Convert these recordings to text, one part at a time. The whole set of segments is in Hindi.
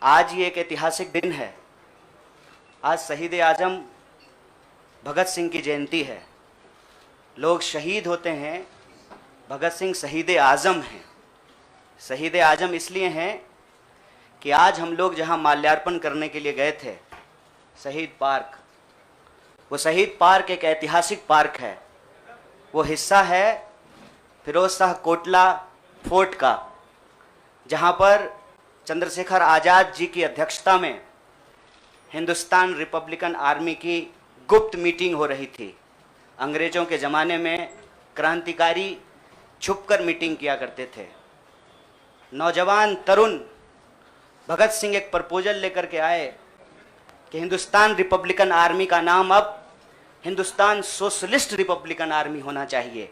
आज ये एक ऐतिहासिक दिन है। आज शहीद आजम भगत सिंह की जयंती है। लोग शहीद होते हैं, भगत सिंह शहीद आजम हैं। शहीद आजम इसलिए हैं कि आज हम लोग जहां माल्यार्पण करने के लिए गए थे, शहीद पार्क, वो शहीद पार्क एक ऐतिहासिक पार्क है। वो हिस्सा है फिरोज शाह कोटला फोर्ट का, जहां पर चंद्रशेखर आज़ाद जी की अध्यक्षता में हिंदुस्तान रिपब्लिकन आर्मी की गुप्त मीटिंग हो रही थी। अंग्रेज़ों के ज़माने में क्रांतिकारी छुपकर मीटिंग किया करते थे। नौजवान तरुण भगत सिंह एक प्रपोजल लेकर के आए कि हिंदुस्तान रिपब्लिकन आर्मी का नाम अब हिंदुस्तान सोशलिस्ट रिपब्लिकन आर्मी होना चाहिए।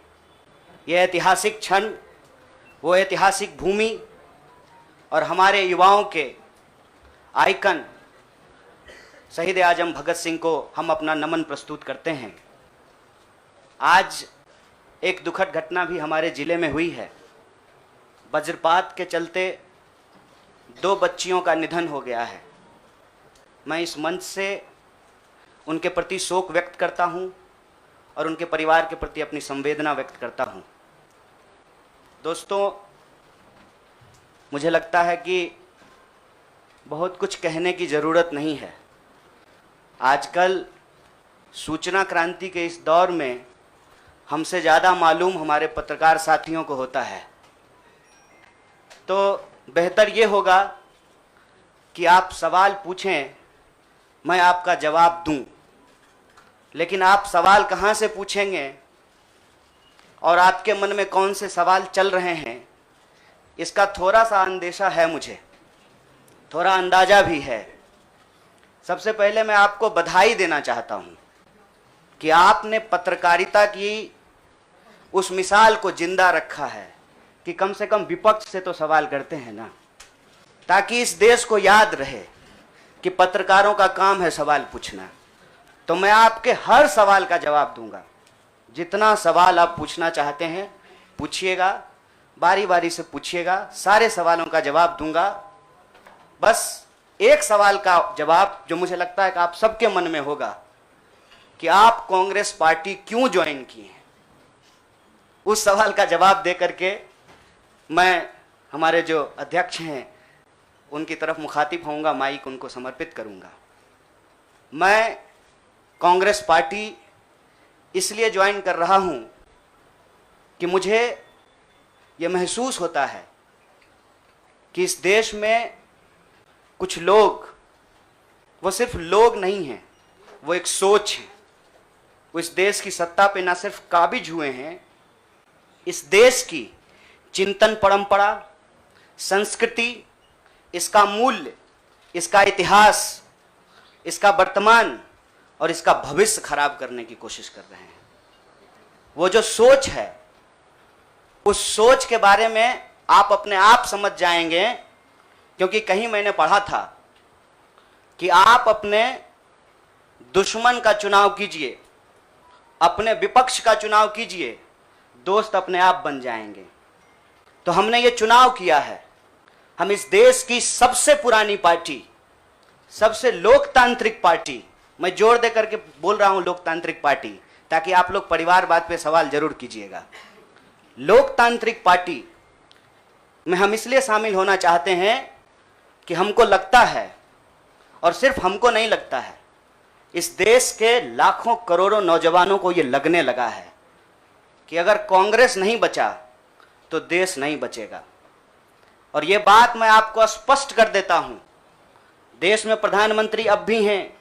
यह ऐतिहासिक क्षण, वो ऐतिहासिक भूमि और हमारे युवाओं के आइकन शहीद आजम भगत सिंह को हम अपना नमन प्रस्तुत करते हैं। आज एक दुखद घटना भी हमारे ज़िले में हुई है। वज्रपात के चलते 2 बच्चियों का निधन हो गया है। मैं इस मंच से उनके प्रति शोक व्यक्त करता हूं और उनके परिवार के प्रति अपनी संवेदना व्यक्त करता हूं। दोस्तों, मुझे लगता है कि बहुत कुछ कहने की ज़रूरत नहीं है। आजकल सूचना क्रांति के इस दौर में हमसे ज़्यादा मालूम हमारे पत्रकार साथियों को होता है। तो बेहतर ये होगा कि आप सवाल पूछें, मैं आपका जवाब दूं। लेकिन आप सवाल कहाँ से पूछेंगे और आपके मन में कौन से सवाल चल रहे हैं, इसका थोड़ा सा अंदेशा है, मुझे थोड़ा अंदाज़ा भी है। सबसे पहले मैं आपको बधाई देना चाहता हूं कि आपने पत्रकारिता की उस मिसाल को जिंदा रखा है कि कम से कम विपक्ष से तो सवाल करते हैं ना, ताकि इस देश को याद रहे कि पत्रकारों का काम है सवाल पूछना। तो मैं आपके हर सवाल का जवाब दूंगा। जितना सवाल आप पूछना चाहते हैं पूछिएगा, बारी बारी से पूछिएगा, सारे सवालों का जवाब दूंगा। बस एक सवाल का जवाब जो मुझे लगता है कि आप सबके मन में होगा कि आप कांग्रेस पार्टी क्यों ज्वाइन किए हैं, उस सवाल का जवाब दे करके मैं हमारे जो अध्यक्ष हैं उनकी तरफ मुखातिब होऊंगा, माइक उनको समर्पित करूंगा। मैं कांग्रेस पार्टी इसलिए ज्वाइन कर रहा हूं कि मुझे यह महसूस होता है कि इस देश में कुछ लोग, वो सिर्फ लोग नहीं हैं, वो एक सोच है। वो इस देश की सत्ता पे ना सिर्फ काबिज हुए हैं, इस देश की चिंतन परंपरा, संस्कृति, इसका मूल्य, इसका इतिहास, इसका वर्तमान और इसका भविष्य खराब करने की कोशिश कर रहे हैं। वो जो सोच है, उस सोच के बारे में आप अपने आप समझ जाएंगे, क्योंकि कहीं मैंने पढ़ा था कि आप अपने दुश्मन का चुनाव कीजिए, अपने विपक्ष का चुनाव कीजिए, दोस्त अपने आप बन जाएंगे। तो हमने ये चुनाव किया है। हम इस देश की सबसे पुरानी पार्टी, सबसे लोकतांत्रिक पार्टी, मैं जोर दे करके बोल रहा हूं लोकतांत्रिक पार्टी, ताकि आप लोग परिवारवाद पे सवाल जरूर कीजिएगा। लोकतांत्रिक पार्टी में हम इसलिए शामिल होना चाहते हैं कि हमको लगता है, और सिर्फ हमको नहीं लगता है, इस देश के लाखों करोड़ों नौजवानों को ये लगने लगा है कि अगर कांग्रेस नहीं बचा तो देश नहीं बचेगा। और ये बात मैं आपको स्पष्ट कर देता हूं, देश में प्रधानमंत्री अब भी हैं,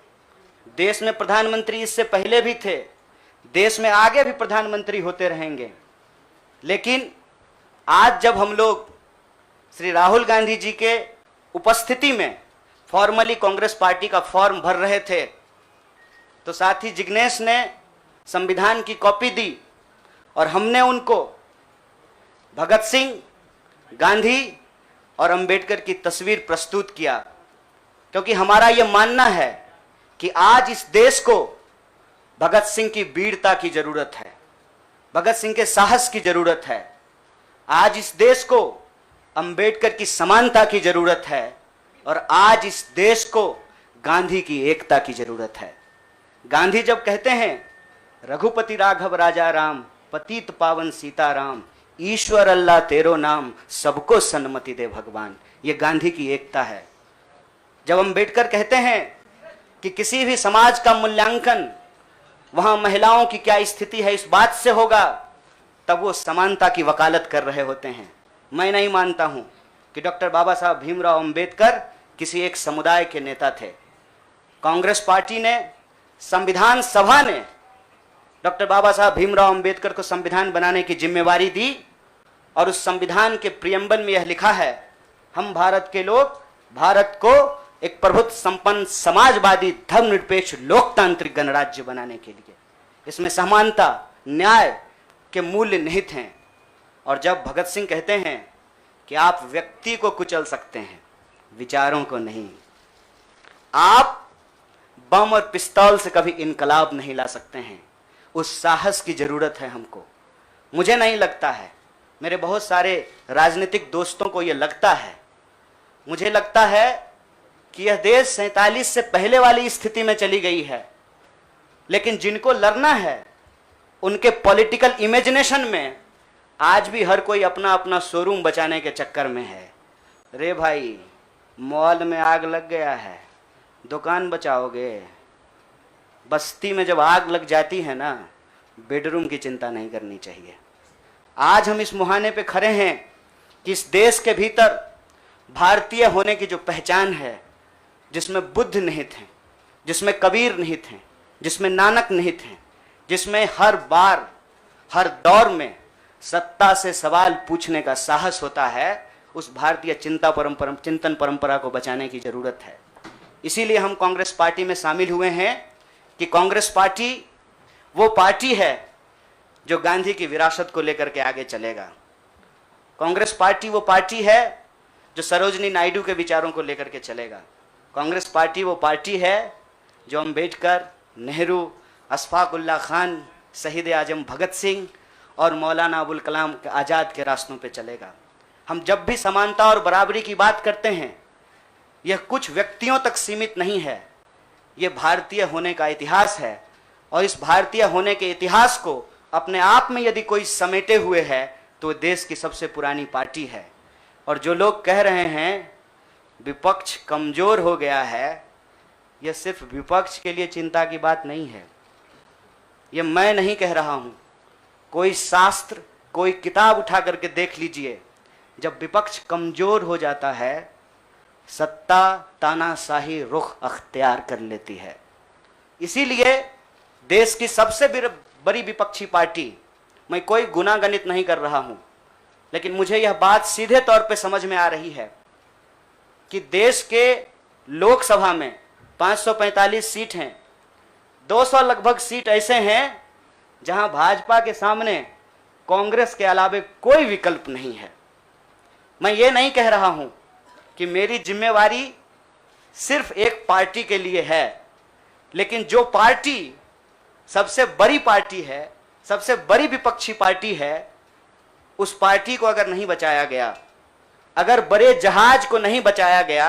देश में प्रधानमंत्री इससे पहले भी थे, देश में आगे भी प्रधानमंत्री होते रहेंगे। लेकिन आज जब हम लोग श्री राहुल गांधी जी के उपस्थिति में फॉर्मली कांग्रेस पार्टी का फॉर्म भर रहे थे, तो साथी जिग्नेश ने संविधान की कॉपी दी और हमने उनको भगत सिंह, गांधी और अंबेडकर की तस्वीर प्रस्तुत किया, क्योंकि हमारा यह मानना है कि आज इस देश को भगत सिंह की वीरता की जरूरत है, भगत सिंह के साहस की जरूरत है। आज इस देश को अंबेडकर की समानता की जरूरत है, और आज इस देश को गांधी की एकता की जरूरत है। गांधी जब कहते हैं रघुपति राघव राजा राम, पतित पावन सीताराम, ईश्वर अल्लाह तेरो नाम, सबको सन्मति दे भगवान, ये गांधी की एकता है। जब अम्बेडकर कहते हैं कि किसी भी समाज का मूल्यांकन वहां महिलाओं की क्या स्थिति है इस बात से होगा, तब वो समानता की वकालत कर रहे होते हैं। मैं नहीं मानता हूं कि डॉक्टर बाबा साहब भीमराव अंबेडकर किसी एक समुदाय के नेता थे। कांग्रेस पार्टी ने, संविधान सभा ने डॉक्टर बाबा साहब भीमराव अंबेडकर को संविधान बनाने की जिम्मेवारी दी और उस संविधान के प्रियम्बल में यह लिखा है, हम भारत के लोग भारत को एक प्रभुत्व संपन्न समाजवादी धर्मनिरपेक्ष लोकतांत्रिक गणराज्य बनाने के लिए, इसमें समानता न्याय के मूल्य निहित हैं। और जब भगत सिंह कहते हैं कि आप व्यक्ति को कुचल सकते हैं, विचारों को नहीं, आप बम और पिस्तौल से कभी इनकलाब नहीं ला सकते हैं, उस साहस की जरूरत है हमको। मुझे नहीं लगता है, मेरे बहुत सारे राजनीतिक दोस्तों को यह लगता है, मुझे लगता है कि यह देश 47 से पहले वाली स्थिति में चली गई है। लेकिन जिनको लड़ना है उनके पॉलिटिकल इमेजिनेशन में आज भी हर कोई अपना अपना शोरूम बचाने के चक्कर में है। रे भाई, मॉल में आग लग गया है, दुकान बचाओगे? बस्ती में जब आग लग जाती है ना, बेडरूम की चिंता नहीं करनी चाहिए। आज हम इस मुहाने पे खड़े हैं कि इस देश के भीतर भारतीय होने की जो पहचान है, जिसमें बुद्ध निहित हैं, जिसमें कबीर निहित हैं, जिसमें नानक निहित हैं, जिसमें हर बार हर दौर में सत्ता से सवाल पूछने का साहस होता है, उस भारतीय चिंतन परंपरा को बचाने की जरूरत है। इसीलिए हम कांग्रेस पार्टी में शामिल हुए हैं कि कांग्रेस पार्टी वो पार्टी है जो गांधी की विरासत को लेकर के आगे चलेगा। कांग्रेस पार्टी वो पार्टी है जो सरोजनी नायडू के विचारों को लेकर के चलेगा। कांग्रेस पार्टी वो पार्टी है जो अम्बेडकर, नेहरू, अशफाक उल्लाह खान, शहीद आजम भगत सिंह और मौलाना अबुल कलाम आज़ाद के रास्तों पे चलेगा। हम जब भी समानता और बराबरी की बात करते हैं, यह कुछ व्यक्तियों तक सीमित नहीं है, यह भारतीय होने का इतिहास है। और इस भारतीय होने के इतिहास को अपने आप में यदि कोई समेटे हुए है तो देश की सबसे पुरानी पार्टी है। और जो लोग कह रहे हैं विपक्ष कमजोर हो गया है, यह सिर्फ विपक्ष के लिए चिंता की बात नहीं है। यह मैं नहीं कह रहा हूं, कोई शास्त्र, कोई किताब उठा करके देख लीजिए। जब विपक्ष कमजोर हो जाता है, सत्ता तानाशाही रुख अख्तियार कर लेती है। इसीलिए देश की सबसे बड़ी विपक्षी पार्टी, मैं कोई गुनागणित नहीं कर रहा हूं, लेकिन मुझे यह बात सीधे तौर पे समझ में आ रही है कि देश के लोकसभा में 545 सीट हैं, 200 लगभग सीट ऐसे हैं जहां भाजपा के सामने कांग्रेस के अलावे कोई विकल्प नहीं है। मैं ये नहीं कह रहा हूं कि मेरी जिम्मेवारी सिर्फ एक पार्टी के लिए है, लेकिन जो पार्टी सबसे बड़ी पार्टी है, सबसे बड़ी विपक्षी पार्टी है, उस पार्टी को अगर नहीं बचाया गया, अगर बड़े जहाज को नहीं बचाया गया,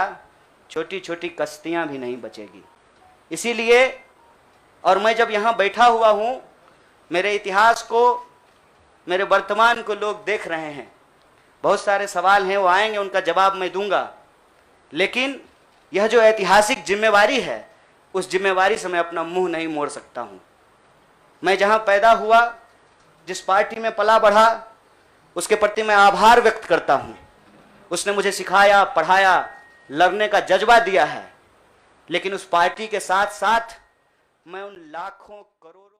छोटी छोटी कश्तियां भी नहीं बचेगी। इसीलिए, और मैं जब यहां बैठा हुआ हूं, मेरे इतिहास को, मेरे वर्तमान को लोग देख रहे हैं। बहुत सारे सवाल हैं, वो आएंगे, उनका जवाब मैं दूंगा। लेकिन यह जो ऐतिहासिक जिम्मेवारी है, उस जिम्मेवारी से मैं अपना मुंह नहीं मोड़ सकता हूं। मैं जहां पैदा हुआ, जिस पार्टी में पला बढ़ा, उसके प्रति मैं आभार व्यक्त करता हूं। उसने मुझे सिखाया, पढ़ाया, लड़ने का जज्बा दिया है। लेकिन उस पार्टी के साथ साथ मैं उन लाखों करोड़ों